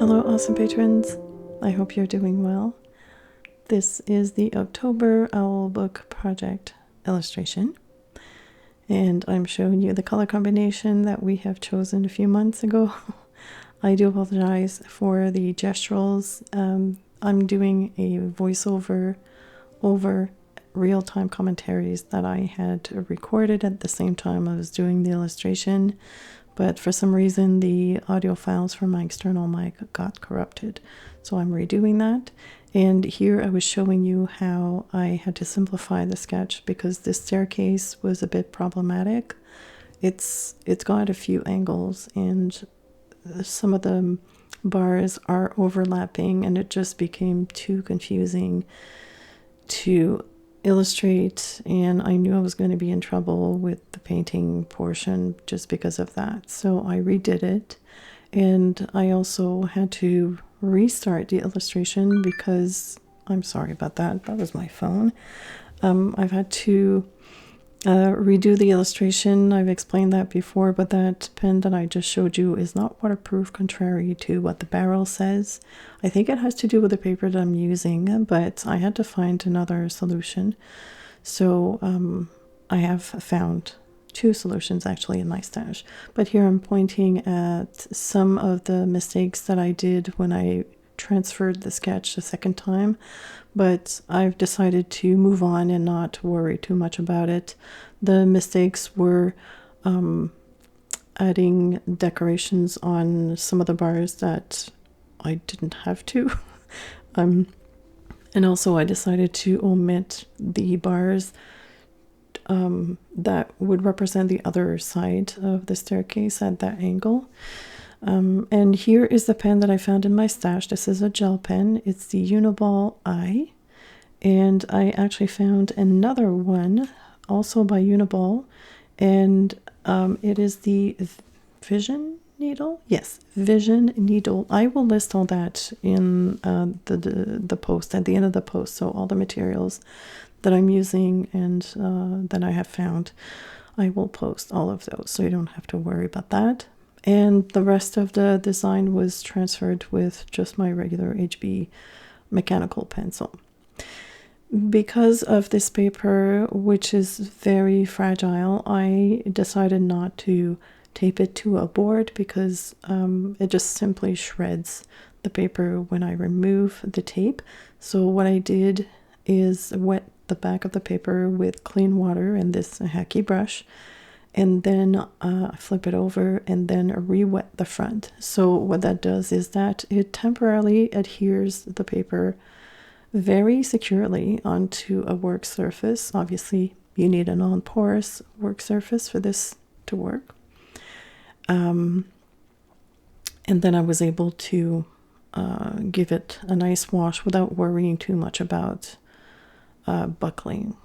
Hello, awesome patrons. I hope you're doing well. This is the October Owl Book Project illustration, and I'm showing you the color combination that we have chosen a few months ago. I do apologize for the gesturals. I'm doing a voiceover over real-time commentaries that I had recorded at the same time I was doing the illustration, but for some reason the audio files from my external mic got corrupted, so I'm redoing that. And here I was showing you how I had to simplify the sketch because this staircase was a bit problematic. It's got a few angles and some of the bars are overlapping, and it just became too confusing to illustrate, and I knew I was going to be in trouble with the painting portion just because of that. So I redid it, and I also had to restart the illustration because I'm sorry about that. That was my phone. I've had to redo the illustration. I've explained that before, but that pen that I just showed you is not waterproof, contrary to what the barrel says. I think it has to do with the paper that I'm using, but I had to find another solution. So I have found two solutions actually in my stash. But here I'm pointing at some of the mistakes that I did when I transferred the sketch a second time, but I've decided to move on and not worry too much about it. The mistakes were adding decorations on some of the bars that I didn't have to. And also I decided to omit the bars that would represent the other side of the staircase at that angle. And here is the pen that I found in my stash. This is a gel pen. It's the Uniball I. And I actually found another one also by Uniball. And it is the Vision Needle. Yes, Vision Needle. I will list all that in the post, at the end of the post. So all the materials that I'm using and that I have found, I will post all of those. So you don't have to worry about that. And the rest of the design was transferred with just my regular HB mechanical pencil. Because of this paper, which is very fragile, I decided not to tape it to a board because it just simply shreds the paper when I remove the tape. So what I did is wet the back of the paper with clean water and this hacky brush, and then flip it over and then re-wet the front. So what that does is that it temporarily adheres the paper very securely onto a work surface. Obviously, you need a non-porous work surface for this to work. And then I was able to give it a nice wash without worrying too much about buckling.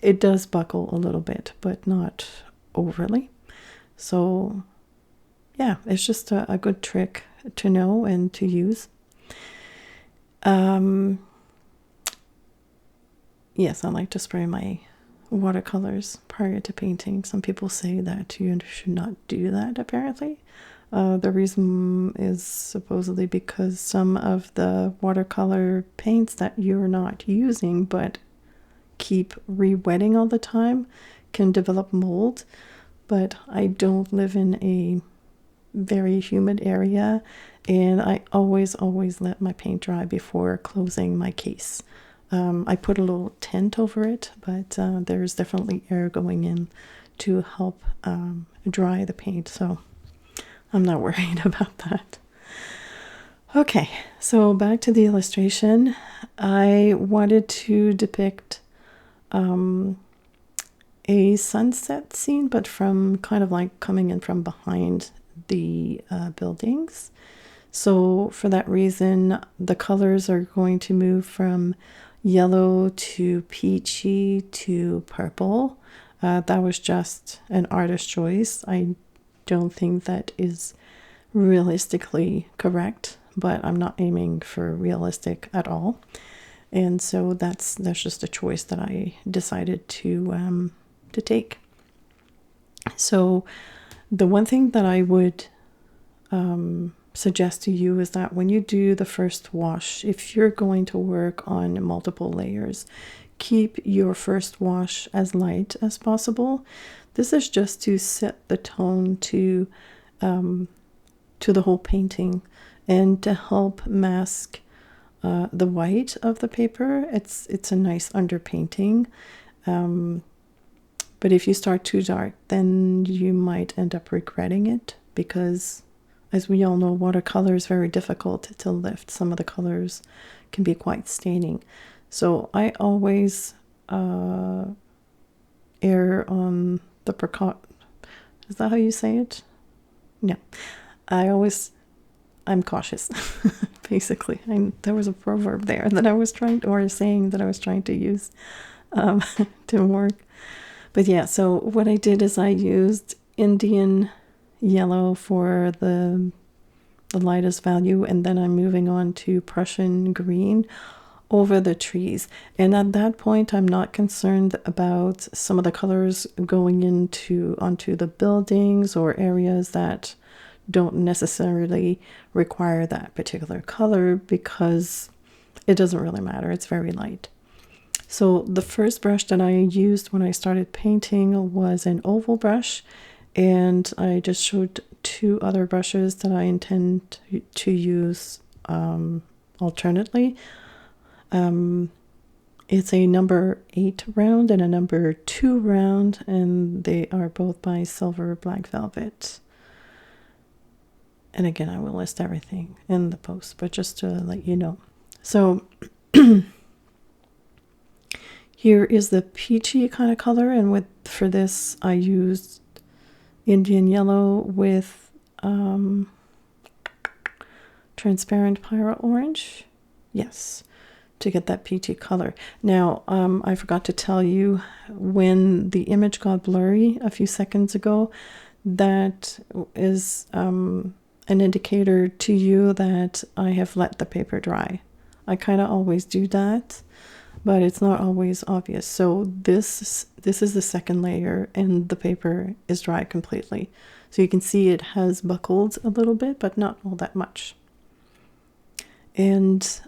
It does buckle a little bit, but not overly. So yeah, it's just a good trick to know and to use. Yes, I like to spray my watercolors prior to painting. Some people say that you should not do that, apparently. The reason is supposedly because some of the watercolor paints that you're not using but keep re-wetting all the time can develop mold. But I don't live in a very humid area, and I always let my paint dry before closing my case. I put a little tent over it, but there's definitely air going in to help dry the paint, so I'm not worried about that. Okay, so back to the illustration. I wanted to depict a sunset scene, but from kind of like coming in from behind the buildings. So for that reason, the colors are going to move from yellow to peachy to purple. That was just an artist choice. I don't think that is realistically correct, but I'm not aiming for realistic at all. And so that's just a choice that I decided to take. So the one thing that I would suggest to you is that when you do the first wash, if you're going to work on multiple layers, keep your first wash as light as possible. This is just to set the tone to the whole painting and to help mask the white of the paper. It's a nice underpainting. But if you start too dark, then you might end up regretting it, because as we all know, watercolor is very difficult to lift. Some of the colors can be quite staining. So I always err on the precaution. Is that how you say it? No. I'm cautious, basically. There was a proverb there that I was trying to, or a saying that I was trying to use to work. But yeah, so what I did is I used Indian yellow for the lightest value, and then I'm moving on to Prussian green over the trees. And at that point, I'm not concerned about some of the colors going onto the buildings or areas that don't necessarily require that particular color, because it doesn't really matter. It's very light. So the first brush that I used when I started painting was an oval brush, and I just showed two other brushes that I intend to use alternately. It's a number 8 round and a number 2 round, and they are both by Silver Black Velvet. And again, I will list everything in the post, but just to let you know. So here is the peachy kind of color, and for this I used Indian yellow with transparent Pyro Orange. Yes, to get that peachy color. Now, I forgot to tell you, when the image got blurry a few seconds ago, that is an indicator to you that I have let the paper dry. I kind of always do that, but it's not always obvious. So this is the second layer, and the paper is dry completely. So you can see it has buckled a little bit, but not all that much. And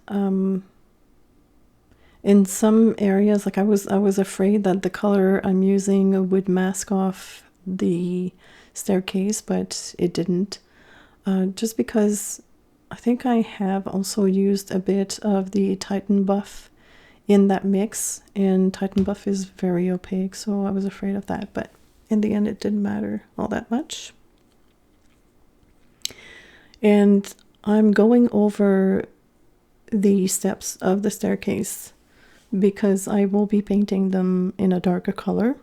in some areas, like I was afraid that the color I'm using would mask off the staircase, but it didn't. Just because I think I have also used a bit of the Titan Buff in that mix, and Titan Buff is very opaque, so I was afraid of that, but in the end it didn't matter all that much. And I'm going over the steps of the staircase because I will be painting them in a darker color.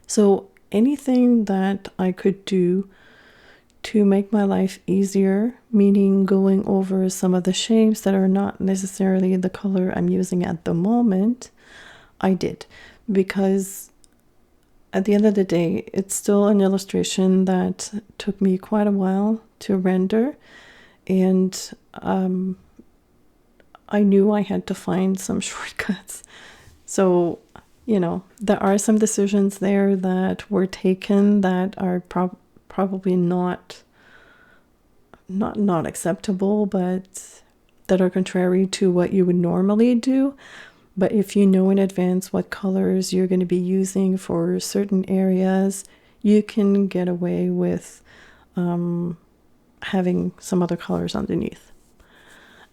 So anything that I could do to make my life easier, meaning going over some of the shapes that are not necessarily the color I'm using at the moment, I did. Because at the end of the day, it's still an illustration that took me quite a while to render, and I knew I had to find some shortcuts. So, there are some decisions there that were taken that are probably not acceptable, but that are contrary to what you would normally do. But if you know in advance what colors you're going to be using for certain areas, you can get away with having some other colors underneath.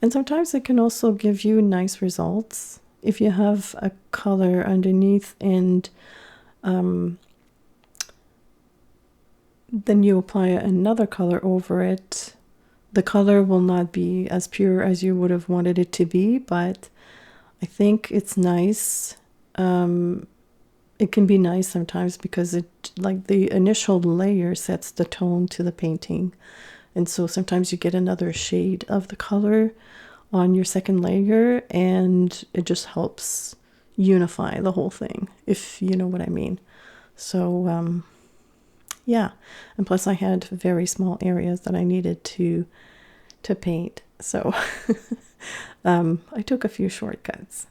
And sometimes it can also give you nice results. If you have a color underneath and then you apply another color over it, the color will not be as pure as you would have wanted it to be, but I think it's nice. It can be nice sometimes because the initial layer sets the tone to the painting. And so sometimes you get another shade of the color on your second layer, and it just helps unify the whole thing, if you know what I mean. So, yeah. And plus I had very small areas that I needed to paint. So I took a few shortcuts.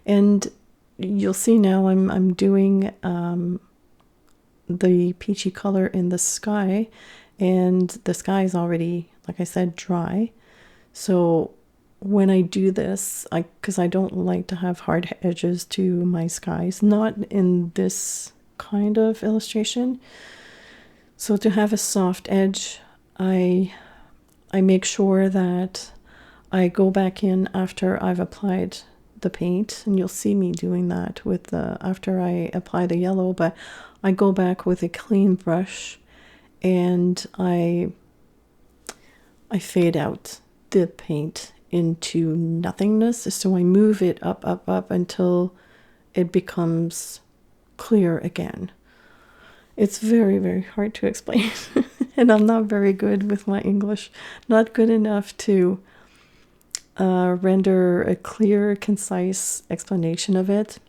And you'll see now I'm doing the peachy color in the sky, and the sky is already, like I said, dry. So when I do this, because I don't like to have hard edges to my skies, not in this kind of illustration. So to have a soft edge, I make sure that I go back in after I've applied the paint, and you'll see me doing that with the after I apply the yellow, but I go back with a clean brush and I fade out the paint into nothingness. So I move it up until it becomes clear again. It's very, very hard to explain. And I'm not very good with my English. Not good enough to render a clear, concise explanation of it.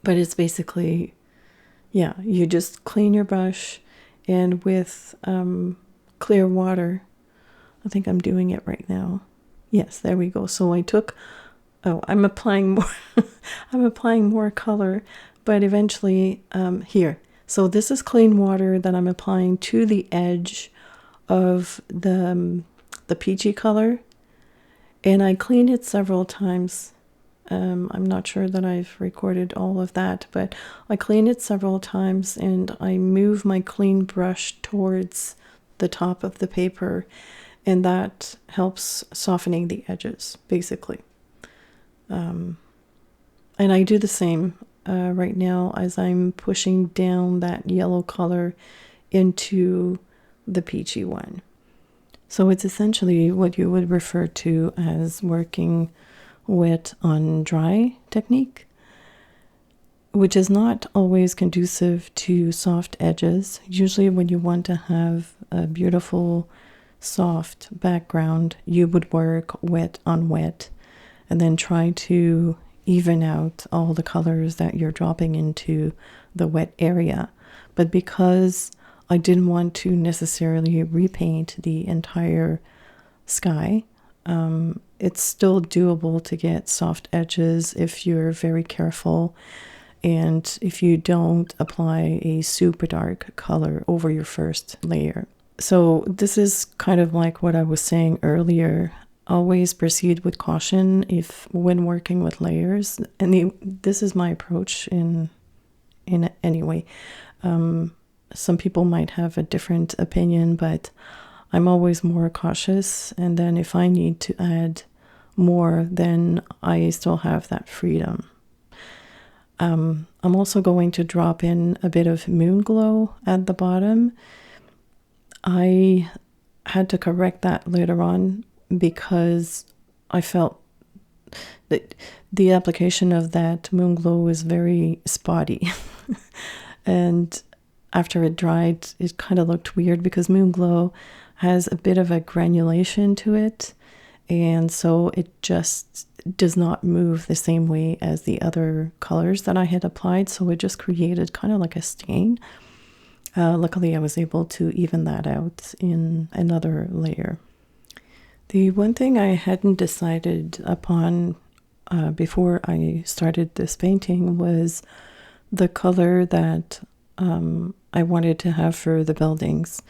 But it's basically, yeah, you just clean your brush, and with clear water, I think I'm doing it right now. Yes, there we go. So I took, I'm applying more, I'm applying more color, but eventually here. So this is clean water that I'm applying to the edge of the peachy color, and I cleaned it several times. I'm not sure that I've recorded all of that, but I clean it several times, and I move my clean brush towards the top of the paper, and that helps softening the edges, basically. And I do the same right now as I'm pushing down that yellow color into the peachy one. So it's essentially what you would refer to as working wet on dry technique, which is not always conducive to soft edges. Usually when you want to have a beautiful soft background, you would work wet on wet and then try to even out all the colors that you're dropping into the wet area. But because I didn't want to necessarily repaint the entire sky, it's still doable to get soft edges if you're very careful and if you don't apply a super dark color over your first layer. So this is kind of like what I was saying earlier. Always proceed with caution if when working with layers, and this is my approach in any way. Some people might have a different opinion, but I'm always more cautious, and then if I need to add more, then I still have that freedom. I'm also going to drop in a bit of moon glow at the bottom. I had to correct that later on because I felt that the application of that moon glow is very spotty. And after it dried, it kind of looked weird because moon glow has a bit of a granulation to it, and so it just does not move the same way as the other colors that I had applied, so it just created kind of like a stain. Luckily, I was able to even that out in another layer. The one thing I hadn't decided upon before I started this painting was the color that I wanted to have for the buildings.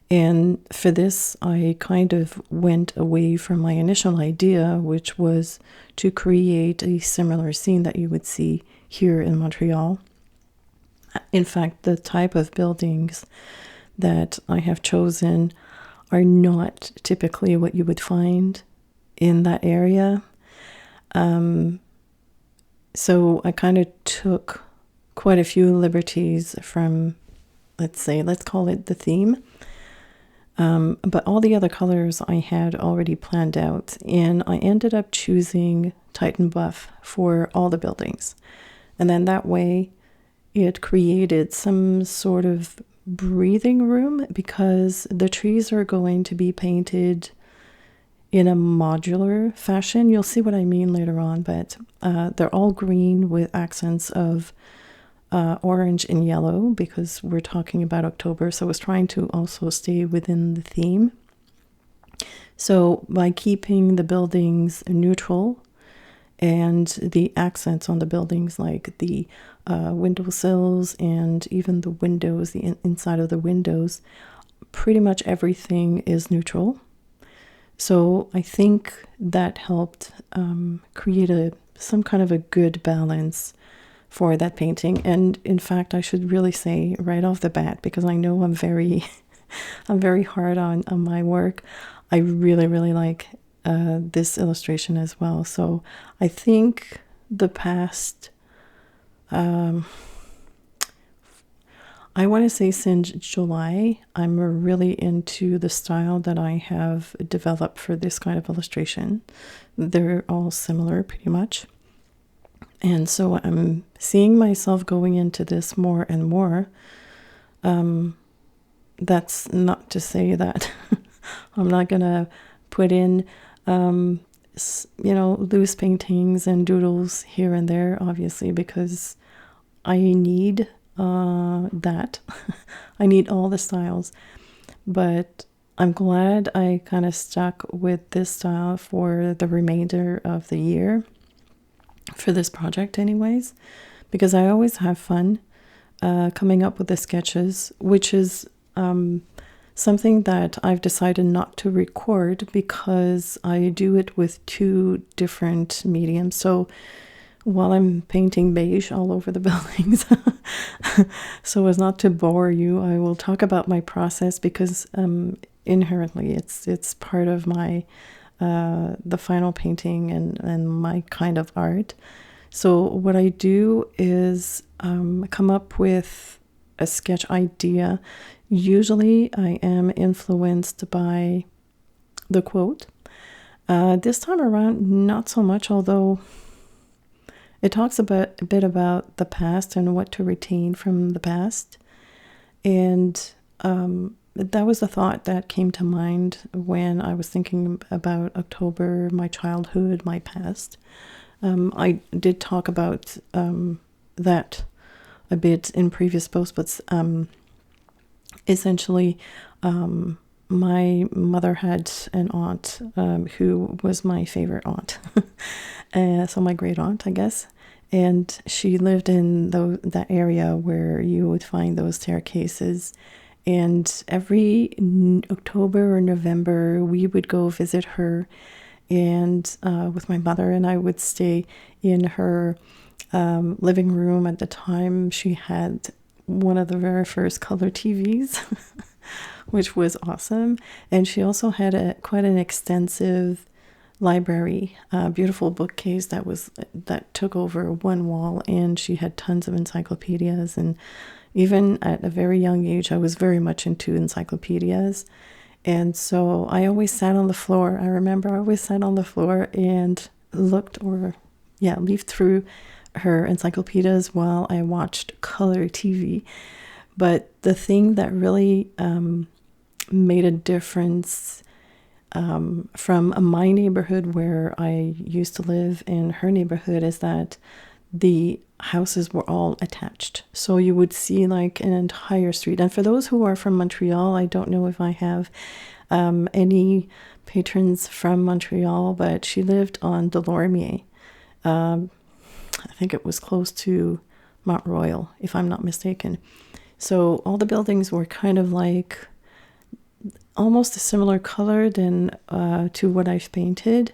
And for this, I kind of went away from my initial idea, which was to create a similar scene that you would see here in Montreal. In fact, the type of buildings that I have chosen are not typically what you would find in that area. So I kind of took quite a few liberties from, let's call it the theme. But all the other colors I had already planned out, and I ended up choosing Titan Buff for all the buildings. And then that way it created some sort of breathing room because the trees are going to be painted in a modular fashion. You'll see what I mean later on, but they're all green with accents of orange and yellow because we're talking about October, so I was trying to also stay within the theme. So by keeping the buildings neutral and the accents on the buildings, like the windowsills and even the windows, the inside of the windows, pretty much everything is neutral. So I think that helped create some kind of a good balance for that painting. And in fact, I should really say right off the bat, because I know I'm very I'm very hard on my work. I really, really like this illustration as well. So I think the past, I want to say since July, I'm really into the style that I have developed for this kind of illustration. They're all similar pretty much. And so I'm seeing myself going into this more and more. That's not to say that I'm not going to put in, loose paintings and doodles here and there, obviously, because I need that. I need all the styles. But I'm glad I kind of stuck with this style for the remainder of the year, for this project anyways, because I always have fun coming up with the sketches, which is something that I've decided not to record because I do it with two different mediums. So while I'm painting beige all over the buildings, so as not to bore you, I will talk about my process because inherently it's part of my the final painting and my kind of art. So what I do is come up with a sketch idea. Usually I am influenced by the quote. This time around, not so much, although it talks a bit about the past and what to retain from the past. And that was a thought that came to mind when I was thinking about October, my childhood, my past. I did talk about that a bit in previous posts, but essentially, my mother had an aunt who was my favorite aunt. So my great aunt, I guess. And she lived in that area where you would find those staircases. And every October or November, we would go visit her, and with my mother, and I would stay in her living room. At the time, she had one of the very first color TVs, which was awesome. And she also had quite an extensive library, beautiful bookcase that took over one wall, and she had tons of encyclopedias. And even at a very young age, I was very much into encyclopedias. And so I always sat on the floor. I remember I always sat on the floor and leafed through her encyclopedias while I watched color TV. But the thing that really made a difference from my neighborhood where I used to live in her neighborhood is that the houses were all attached. So you would see like an entire street. And for those who are from Montreal, I don't know if I have any patrons from Montreal, but she lived on Delormier. I think it was close to Mount Royal, if I'm not mistaken. So all the buildings were kind of like almost a similar color than to what I've painted,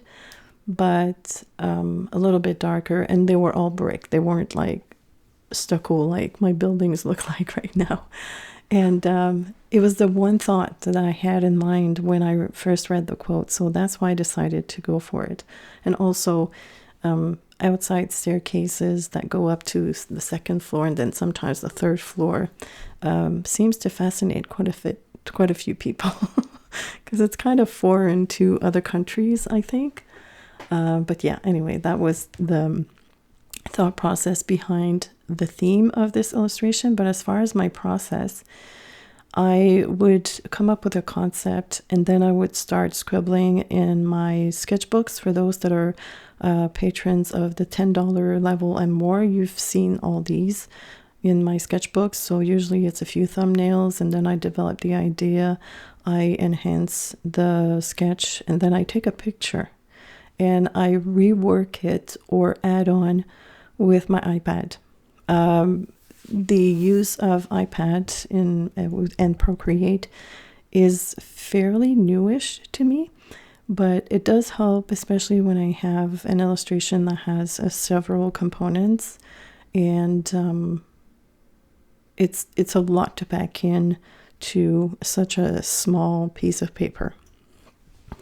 but a little bit darker, and they were all brick. They weren't like stucco like my buildings look like right now. And it was the one thought that I had in mind when I first read the quote, so that's why I decided to go for it. And also outside staircases that go up to the second floor and then sometimes the third floor seems to fascinate quite a few people because it's kind of foreign to other countries, I think. But yeah, anyway, that was the thought process behind the theme of this illustration. But as far as my process, I would come up with a concept and then I would start scribbling in my sketchbooks. For those that are patrons of the $10 level and more, you've seen all these in my sketchbooks. So usually it's a few thumbnails and then I develop the idea, I enhance the sketch, and then I take a picture and I rework it or add on with my iPad. The use of iPad and Procreate is fairly newish to me, but it does help, especially when I have an illustration that has several components, and it's a lot to pack in to such a small piece of paper.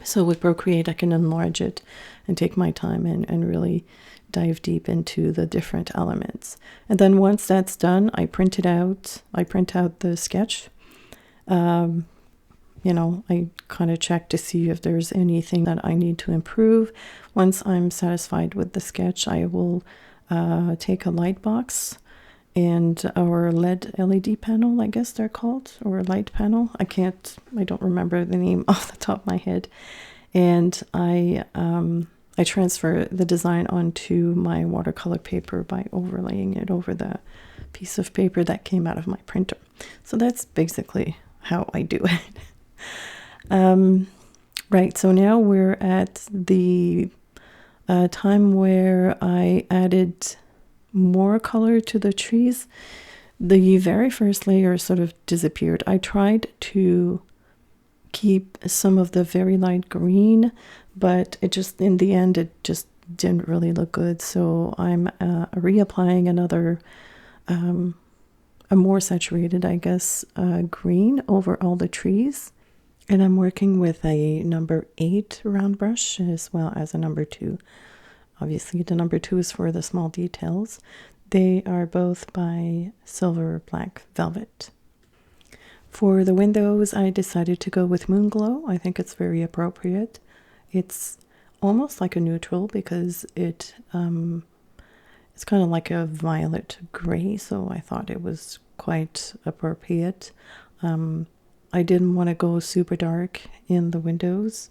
So with Procreate, I can enlarge it and take my time and really dive deep into the different elements. And then once that's done, I print out the sketch. I kind of check to see if there's anything that I need to improve. Once I'm satisfied with the sketch, I will take a light box and our LED panel, I guess they're called, or light panel. I don't remember the name off the top of my head. And I transfer the design onto my watercolor paper by overlaying it over the piece of paper that came out of my printer. So that's basically how I do it. Right, so now we're at the time where I added more color to the trees. The very first layer sort of disappeared. I tried to keep some of the very light green, but in the end, it just didn't really look good. So I'm reapplying another, a more saturated, I guess, green over all the trees. And I'm working with a number 8 round brush as well as a number 2. Obviously, the number 2 is for the small details. They are both by Silver Black Velvet. For the windows, I decided to go with Moonglow. I think it's very appropriate. It's almost like a neutral because it's kind of like a violet gray, so I thought it was quite appropriate. I didn't want to go super dark in the windows.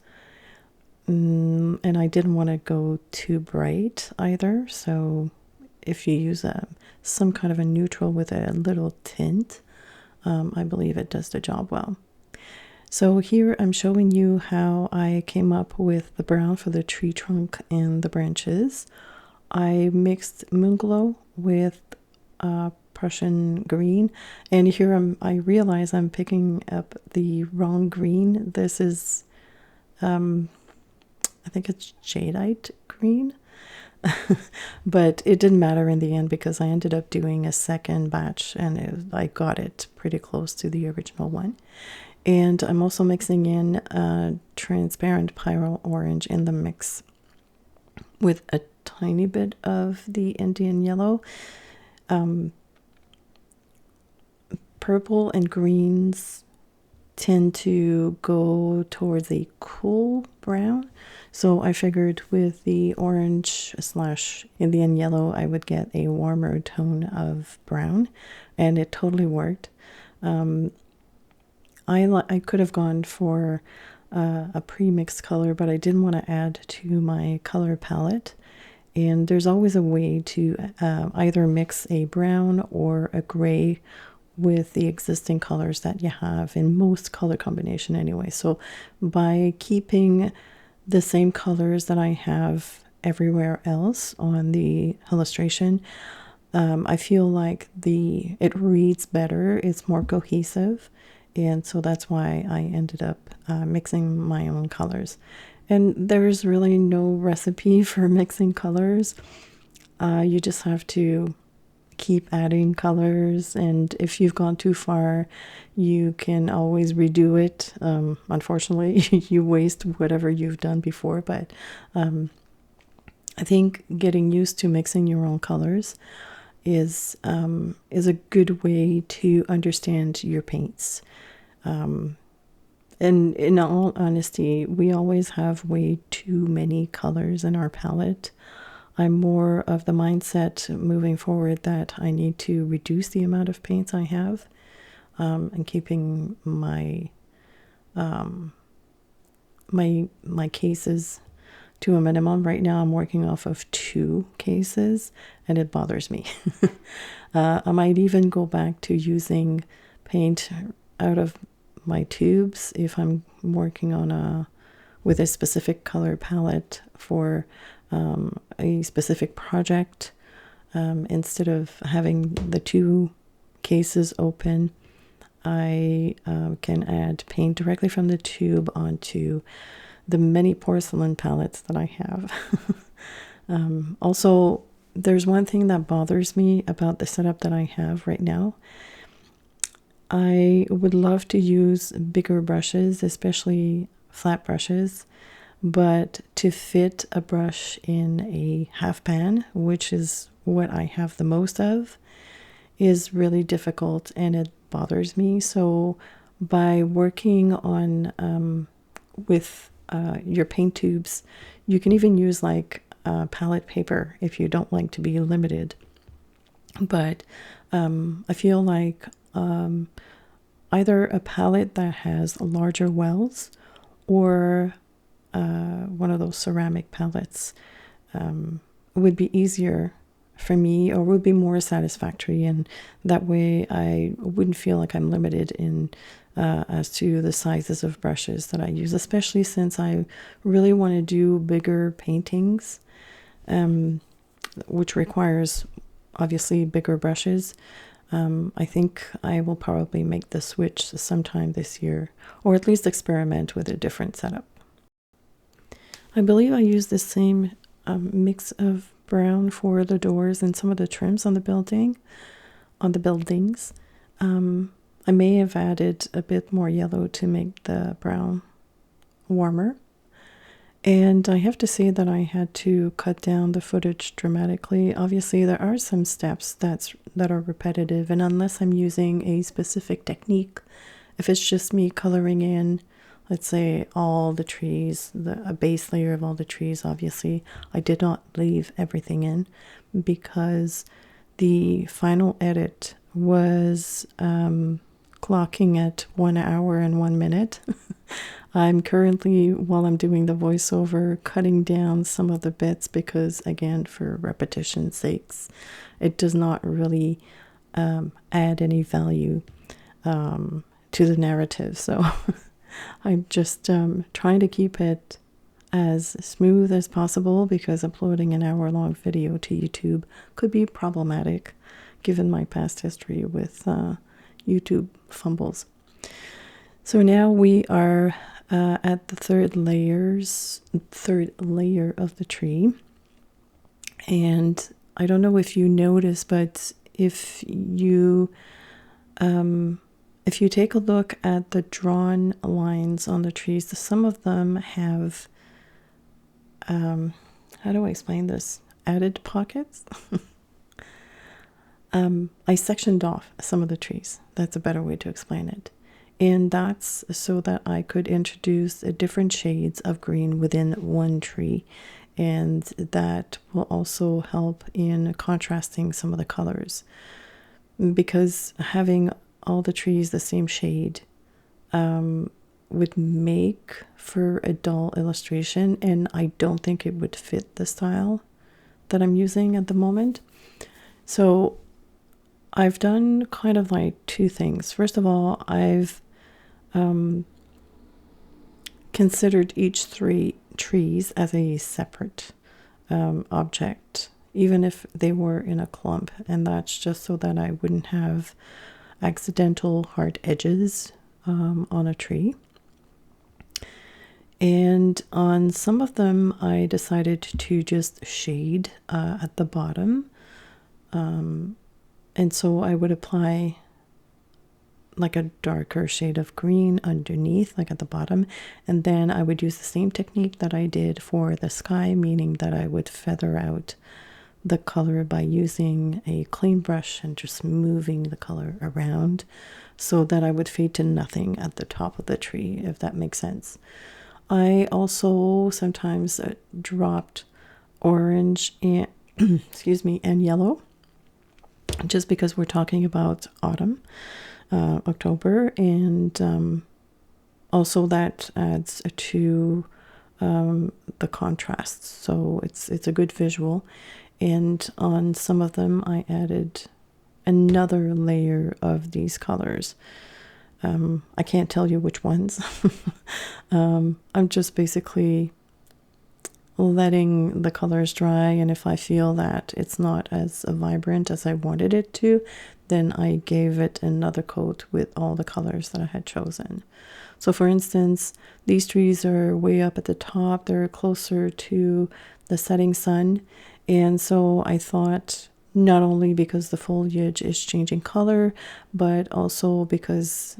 And I didn't want to go too bright either. So if you use some kind of a neutral with a little tint, I believe it does the job well. So here I'm showing you how I came up with the brown for the tree trunk and the branches. I mixed Moonglow with Prussian green, and here I realize I'm picking up the wrong green. This is I think it's jadeite green, but it didn't matter in the end because I ended up doing a second batch and I got it pretty close to the original one. And I'm also mixing in transparent Pyrrole Orange in the mix with a tiny bit of the Indian yellow. Purple and greens tend to go towards a cool brown. So I figured with the orange / Indian yellow, I would get a warmer tone of brown, and it totally worked. I could have gone for a pre-mixed color, but I didn't want to add to my color palette. And there's always a way to either mix a brown or a gray with the existing colors that you have in most color combination anyway. So by keeping the same colors that I have everywhere else on the illustration, I feel like it reads better, it's more cohesive, and so that's why I ended up mixing my own colors. And there's really no recipe for mixing colors. You just have to keep adding colors, and if you've gone too far, you can always redo it. Unfortunately, you waste whatever you've done before, but I think getting used to mixing your own colors is a good way to understand your paints. And in all honesty, we always have way too many colors in our palette. I'm more of the mindset moving forward that I need to reduce the amount of paints I have, and keeping my my cases to a minimum. Right now I'm working off of 2 cases and it bothers me. I might even go back to using paint out of my tubes if I'm working on with a specific color palette for a specific project, instead of having the 2 cases open. I can add paint directly from the tube onto the many porcelain palettes that I have. Also, there's one thing that bothers me about the setup that I have right now. I would love to use bigger brushes, especially flat brushes, but to fit a brush in a half pan, which is what I have the most of, is really difficult and it bothers me. So by working on with your paint tubes, you can even use like palette paper if you don't like to be limited. But I feel like either a palette that has larger wells or one of those ceramic palettes would be easier for me, or would be more satisfactory, and that way I wouldn't feel like I'm limited in as to the sizes of brushes that I use, especially since I really want to do bigger paintings, which requires obviously bigger brushes. I think I will probably make the switch sometime this year, or at least experiment with a different setup. I believe I use the same mix of brown for the doors and some of the trims on the buildings. I may have added a bit more yellow to make the brown warmer. And I have to say that I had to cut down the footage dramatically. Obviously, there are some steps that are repetitive, and unless I'm using a specific technique, if it's just me coloring in, let's say, all the trees, a base layer of all the trees, obviously, I did not leave everything in because the final edit was clocking at 1 hour and 1 minute. I'm currently, while I'm doing the voiceover, cutting down some of the bits because, again, for repetition's sakes, it does not really add any value to the narrative. So I'm just trying to keep it as smooth as possible because uploading an hour-long video to YouTube could be problematic given my past history with YouTube fumbles. So now we are at the third layer of the tree. And I don't know if you notice, but if you take a look at the drawn lines on the trees, some of them have, how do I explain this? Added pockets? I sectioned off some of the trees. That's a better way to explain it. And that's so that I could introduce different shades of green within one tree. And that will also help in contrasting some of the colors. Because having all the trees the same shade would make for a dull illustration. And I don't think it would fit the style that I'm using at the moment. So I've done kind of like two things. First of all, I've considered each three trees as a separate object, even if they were in a clump, and that's just so that I wouldn't have accidental hard edges on a tree. And on some of them, I decided to just shade at the bottom, and so I would apply like a darker shade of green underneath, like at the bottom, and then I would use the same technique that I did for the sky, meaning that I would feather out the color by using a clean brush and just moving the color around so that I would fade to nothing at the top of the tree, if that makes sense. I also sometimes dropped orange and excuse me, and yellow, just because we're talking about autumn. October, and also that adds to the contrasts, so it's a good visual. And on some of them I added another layer of these colors. I can't tell you which ones. I'm just basically letting the colors dry, and if I feel that it's not as vibrant as I wanted it to, then I gave it another coat with all the colors that I had chosen. So for instance, these trees are way up at the top, they're closer to the setting sun, and so I thought, not only because the foliage is changing color, but also because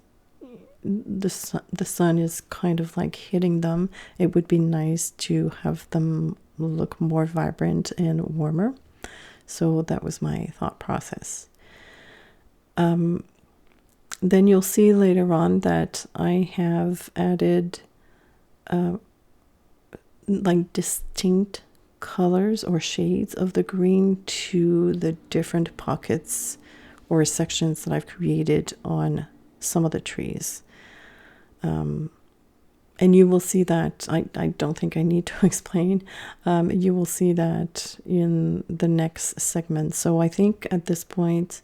the sun is kind of like hitting them, it would be nice to have them look more vibrant and warmer. So that was my thought process. Then you'll see later on that I have added like distinct colors or shades of the green to the different pockets or sections that I've created on some of the trees. And you will see that, I don't think I need to explain, you will see that in the next segment. So I think at this point,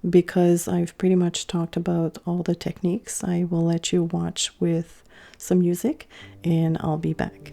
because I've pretty much talked about all the techniques, I will let you watch with some music and I'll be back.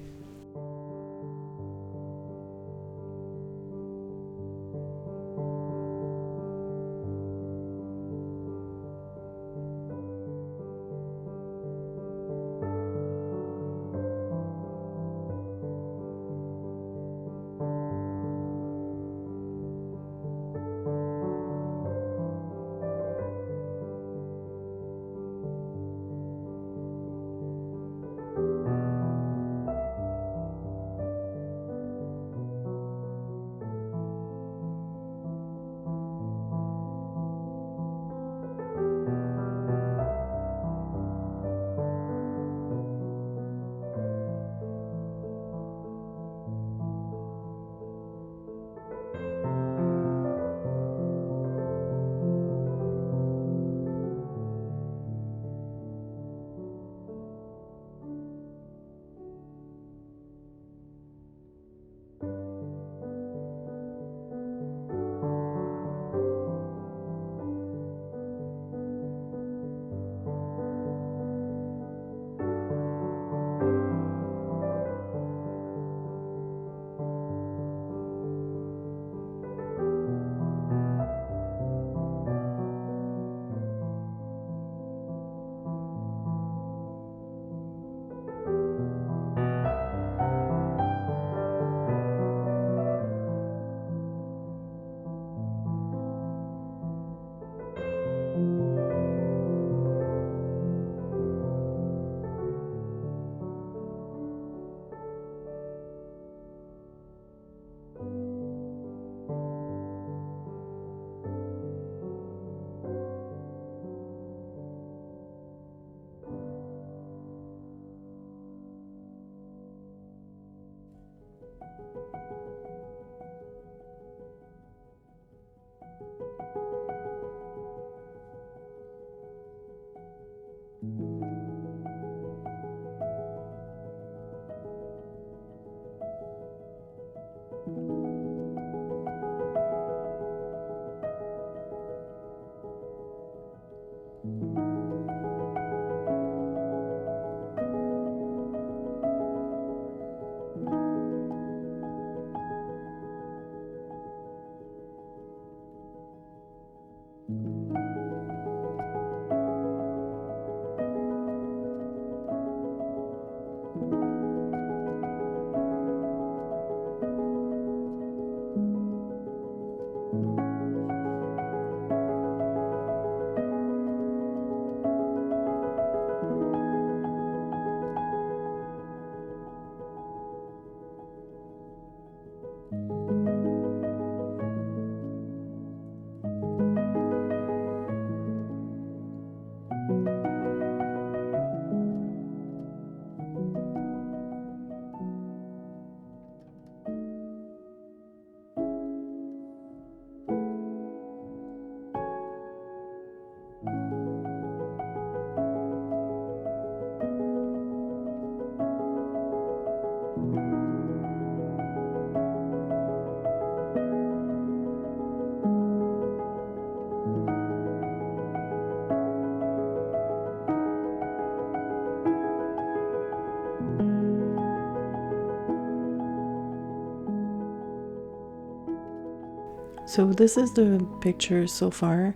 So this is the picture so far.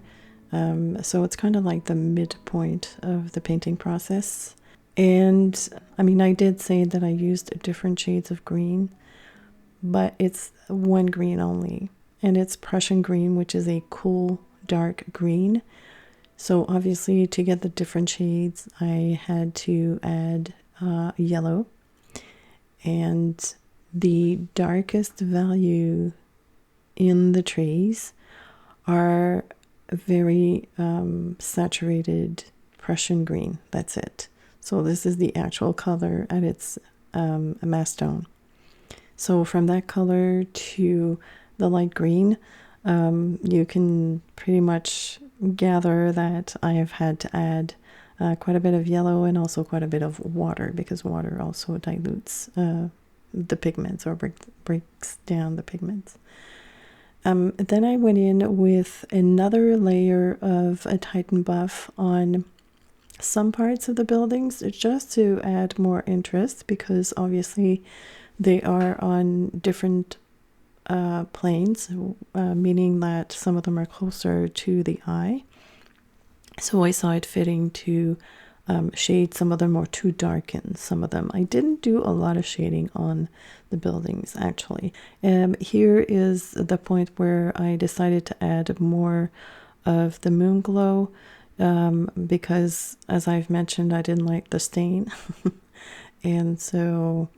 So it's kind of like the midpoint of the painting process. And I mean, I did say that I used different shades of green, but it's one green only. And it's Prussian green, which is a cool dark green. So obviously to get the different shades, I had to add yellow. And the darkest value in the trees are very saturated Prussian green. That's it. So this is the actual color at its mass tone. So from that color to the light green, you can pretty much gather that I have had to add quite a bit of yellow and also quite a bit of water, because water also dilutes the pigments, or breaks down the pigments. Then I went in with another layer of a Titan buff on some parts of the buildings, just to add more interest, because obviously they are on different planes, meaning that some of them are closer to the eye. So I saw it fitting to shade some of them, or to darken some of them. I didn't do a lot of shading on the buildings, actually. Here is the point where I decided to add more of the moon glow, because, as I've mentioned, I didn't like the stain. And so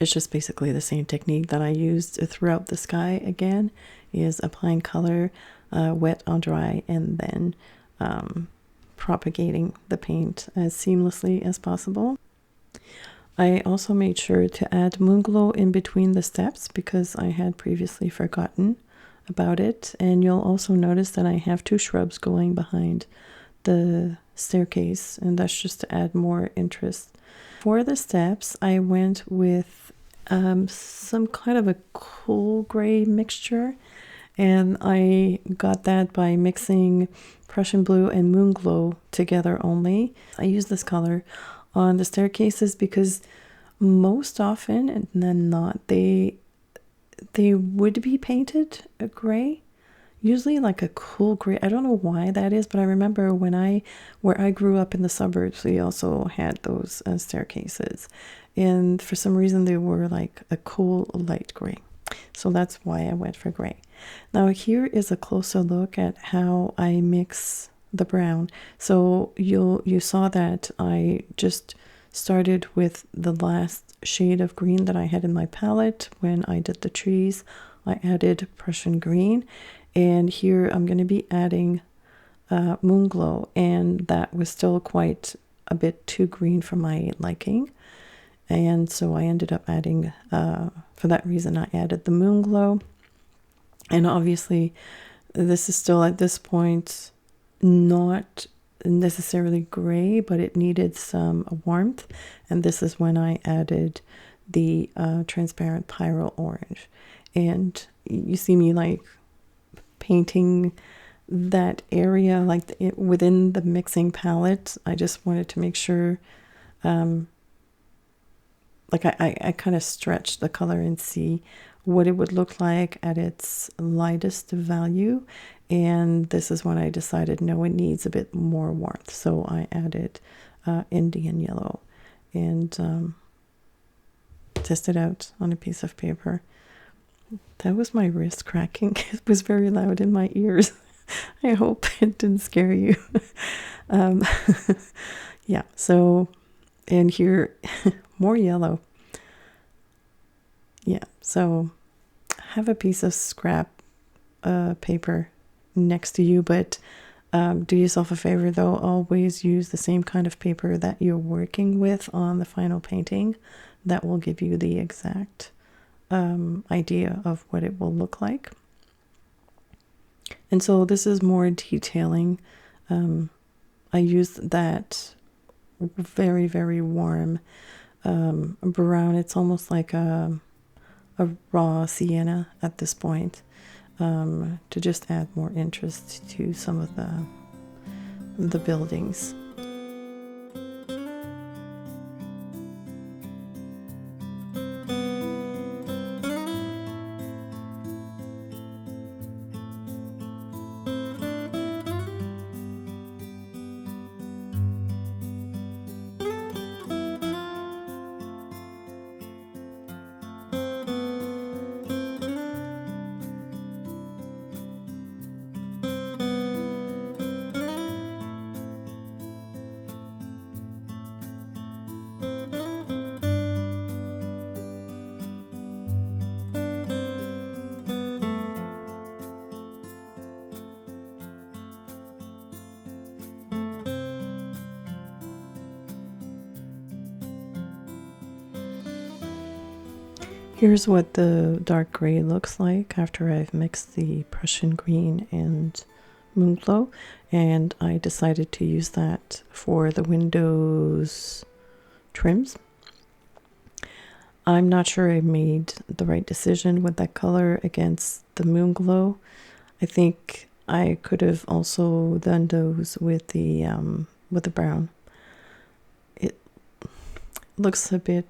it's just basically the same technique that I used throughout the sky again, is applying color, wet on dry, and then propagating the paint as seamlessly as possible. I also made sure to add Moonglow in between the steps, because I had previously forgotten about it. And you'll also notice that I have two shrubs going behind the staircase, and that's just to add more interest. For the steps, I went with some kind of a cool gray mixture, and I got that by mixing Prussian blue and Moonglow together only. I use this color on the staircases because most often and then not, they would be painted a gray, usually like a cool gray. I don't know why that is, but I remember where I grew up in the suburbs, we also had those staircases, and for some reason they were like a cool light gray. So that's why I went for gray. Now here is a closer look at how I mix the brown. So you saw that I just started with the last shade of green that I had in my palette when I did the trees. I added Prussian green, and here I'm going to be adding Moonglow, and that was still quite a bit too green for my liking. And so I ended up adding, for that reason, I added the Moonglow. And obviously, this is still at this point not necessarily gray, but it needed some warmth. And this is when I added the transparent Pyrrole Orange. And you see me like painting that area like within the mixing palette. I just wanted to make sure like I kind of stretched the color and see what it would look like at its lightest value. And this is when I decided, no, it needs a bit more warmth. So I added Indian yellow and tested out on a piece of paper. That was my wrist cracking. It was very loud in my ears. I hope it didn't scare you. Yeah, so, and here, more yellow. Yeah, so have a piece of scrap paper next to you, but do yourself a favor though, always use the same kind of paper that you're working with on the final painting. That will give you the exact idea of what it will look like. And so this is more detailing. I used that very, very warm brown. It's almost like a raw sienna at this point, to just add more interest to some of the buildings. Here's what the dark gray looks like after I've mixed the Prussian green and Moonglow, and I decided to use that for the windows trims. I'm not sure I made the right decision with that color against the Moonglow. I think I could have also done those with the brown. It looks a bit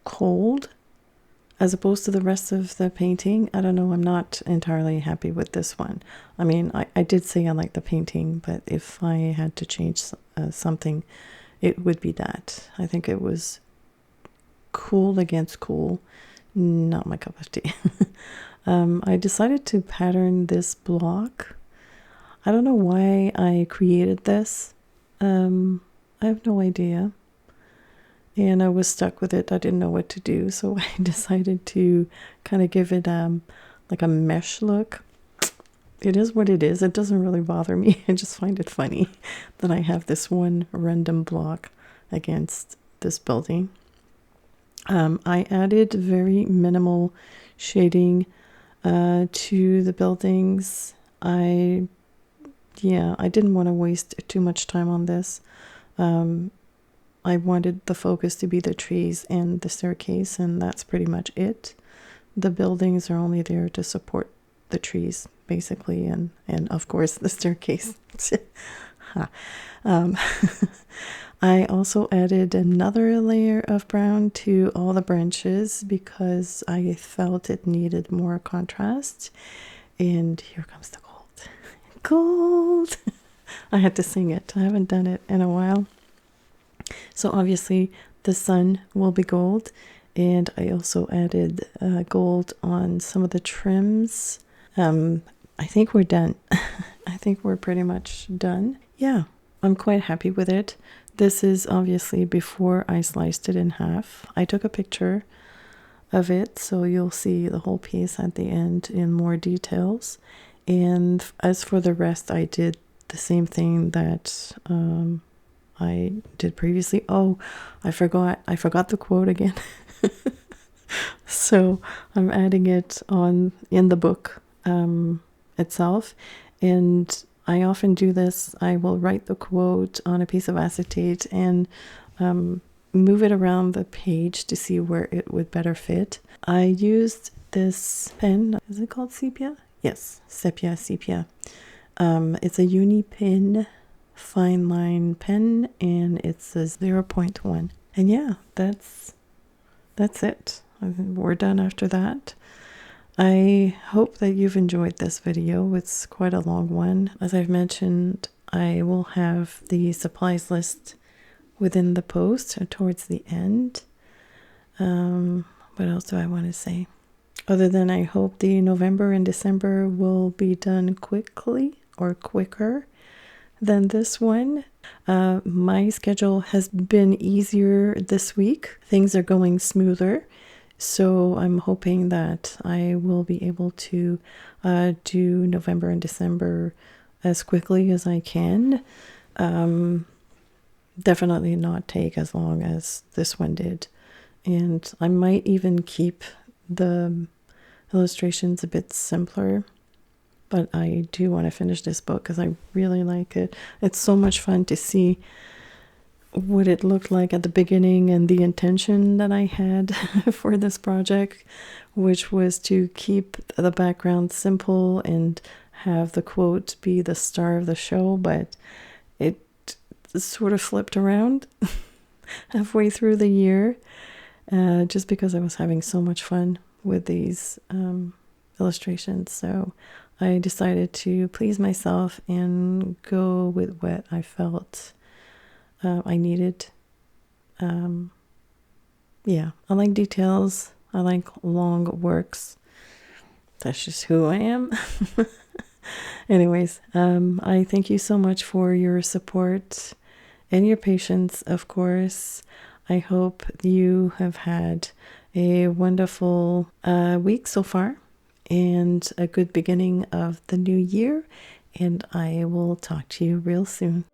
cold as opposed to the rest of the painting. I don't know, I'm not entirely happy with this one. I mean, I did say I like the painting, but if I had to change something, it would be that. I think it was cool against cool, not my cup of tea. I decided to pattern this block. I don't know why I created this. I have no idea. And I was stuck with it. I didn't know what to do. So I decided to kind of give it like a mesh look. It is what it is. It doesn't really bother me. I just find it funny that I have this one random block against this building. I added very minimal shading to the buildings. I didn't want to waste too much time on this. I wanted the focus to be the trees and the staircase, and that's pretty much it. The buildings are only there to support the trees, basically, and of course the staircase. I also added another layer of brown to all the branches because I felt it needed more contrast. And here comes the gold. Gold! I had to sing it. I haven't done it in a while. So obviously the sun will be gold. And I also added gold on some of the trims. I think we're done. I think we're pretty much done. Yeah, I'm quite happy with it. This is obviously before I sliced it in half. I took a picture of it, so you'll see the whole piece at the end in more details. And as for the rest, I did the same thing that I did previously. Oh, I forgot the quote again. So I'm adding it in the book itself, and I often do this. I will write the quote on a piece of acetate and move it around the page to see where it would better fit. I used this pen. Is it called Sepia? Yes, Sepia. It's a uni pen, fine line pen, and it's a 0.1. And yeah, that's it. We're done after that. I hope that you've enjoyed this video. It's quite a long one. As I've mentioned, I will have the supplies list within the post towards the end. What else do I want to say? Other than I hope the November and December will be done quickly or quicker than this one. My schedule has been easier this week. Things are going smoother. So I'm hoping that I will be able to do November and December as quickly as I can. Definitely not take as long as this one did. And I might even keep the illustrations a bit simpler. But I do want to finish this book because I really like it. It's so much fun to see what it looked like at the beginning and the intention that I had for this project, which was to keep the background simple and have the quote be the star of the show, but it sort of flipped around halfway through the year, just because I was having so much fun with these illustrations. So I decided to please myself and go with what I felt I needed. Yeah, I like details. I like long works. That's just who I am. Anyways, I thank you so much for your support and your patience, of course. I hope you have had a wonderful week so far and a good beginning of the new year. And I will talk to you real soon.